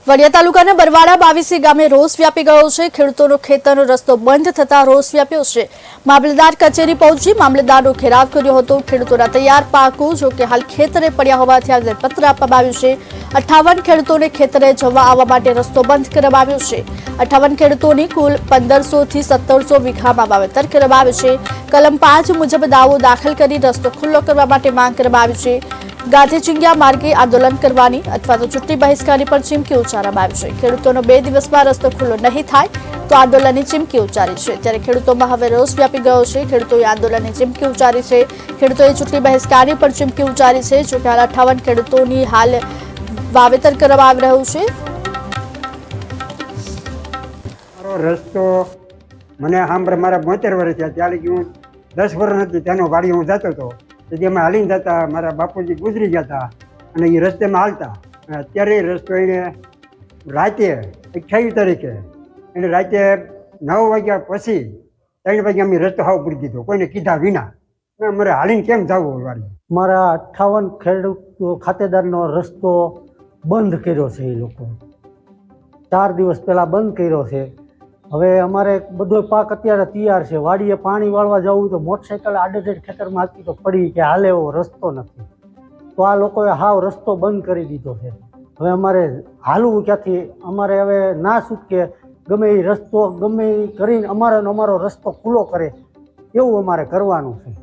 વડિયા તાલુકાના બરવાડા 22 ગામે રોષ વ્યાપી ગયો છે। ખેડૂતોનો ખેતરનો રસ્તો બંધ થતા રોષ વ્યાપ્યો છે। મામલતદાર કચેરી પહોંચી મામલતદારનો ઘેરાવ કર્યો હતો। ખેડૂતોના તૈયાર પાકો જો કે હાલ ખેતરે પડ્યા હોવાથી આવેદનપત્ર આપવામાં આવ્યું છે। 58 ખેડૂતોને ખેતરે જવા આવવા માટે રસ્તો બંધ કરવામાં આવ્યો છે। 58 ખેડૂતોની કુલ 1500 થી 1700 વીઘામાં વાવેતર કરવામાં આવ્યું છે। કલમ 5 મુજબ દાવો દાખલ કરી રસ્તો ખુલ્લો કરવા માટે માંગ કરવામાં આવી છે। ગાંધી ચિંગ્યા માર્ગે આંદોલન કરવાની અથવા તો ચૂંટણી બહિષ્કારની પણ ચીમકી ઉચ્ચારવામાં આવી છે। ખેડૂતોનો 2 દિવસમાં રસ્તો ખુલ્લો નહીં થાય તો આંદોલનની ચીમકી ઉચ્ચારી છે। ત્યારે ખેડૂતોમાં હવે રોષ વ્યાપી ગયો છે। ખેડૂતોએ આંદોલનની ચીમકી ઉચ્ચારી છે। ખેડૂતોએ ચૂંટણી બહિષ્કારની પણ ચીમકી ઉચ્ચારી છે। જો કે હાલ 58 ખેડૂતોની હાલ વાવેતર કરવામાં આવી રહ્યું છે। રસ્તો મને સાંભળે મારા 72 વર્ષ થયા, ત્યારે હું 10 વર્ષ નથી તેનો વાડી હું જતો હતો, તેથી અમે હાલીને જતા, મારા બાપુજી ગુજરી ગયા હતા અને એ રસ્તેમાં હાલતા। અને અત્યારે એ રસ્તો એને રાતે 28 તારીખે એને રાતે 9 વાગ્યા પછી 3 વાગે અમે રસ્તો હાવ પૂરી દીધો, કોઈને કીધા વિના। અમારે હાલીને કેમ જવું વાડી? મારા 58 ખેડૂત ખાતેદારનો રસ્તો બંધ કર્યો છે। એ લોકો 4 દિવસ પહેલાં બંધ કર્યો છે। હવે અમારે બધો પાક અત્યારે તૈયાર છે। વાડીએ પાણી વાળવા જવું તો મોટરસાઇકલ આડેધડ ખેતરમાં હતી તો પડી કે હાલે એવો રસ્તો નથી, તો આ લોકોએ હાવ રસ્તો બંધ કરી દીધો છે। હવે અમારે હાલવું ક્યાંથી? અમારે હવે ના છૂટકે ગમે એ રસ્તો ગમે એ કરીને અમારો રસ્તો ખુલ્લો કરે એવું અમારે કરવાનું છે।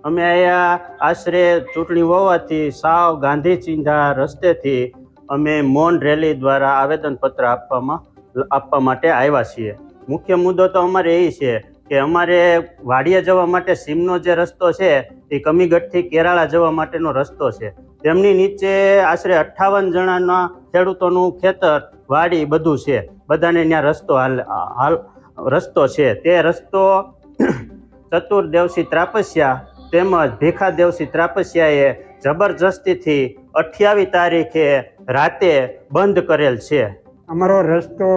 અમે અહીંયા આશરે ચૂંટણી હોવાથી સાવ ગાંધી ચિંધા રસ્તેથી અમે મૌન રેલી દ્વારા આવેદનપત્ર આપવા માટે આવ્યા છીએ। મુખ્ય મુદ્દો તો અમારે એ છે કે અમારે વાડિયા જવા માટે સીમનો જે રસ્તો છે એ કમીગઢથી કેરાળા જવા માટેનો રસ્તો છે। તેમની નીચે આશરે 58 જણાના ખેડૂતોનું ખેતર વાડી બધું છે, બધાને ત્યાં રસ્તો છે। તે રસ્તો ચતુર્દેવસિંહ ત્રાપસિયા તેમજ ભીખાદેવસિંહ ત્રાપસિયાએ જબરજસ્તીથી 28 તારીખે રાતે બંધ કરેલ છે। અમારો રસ્તો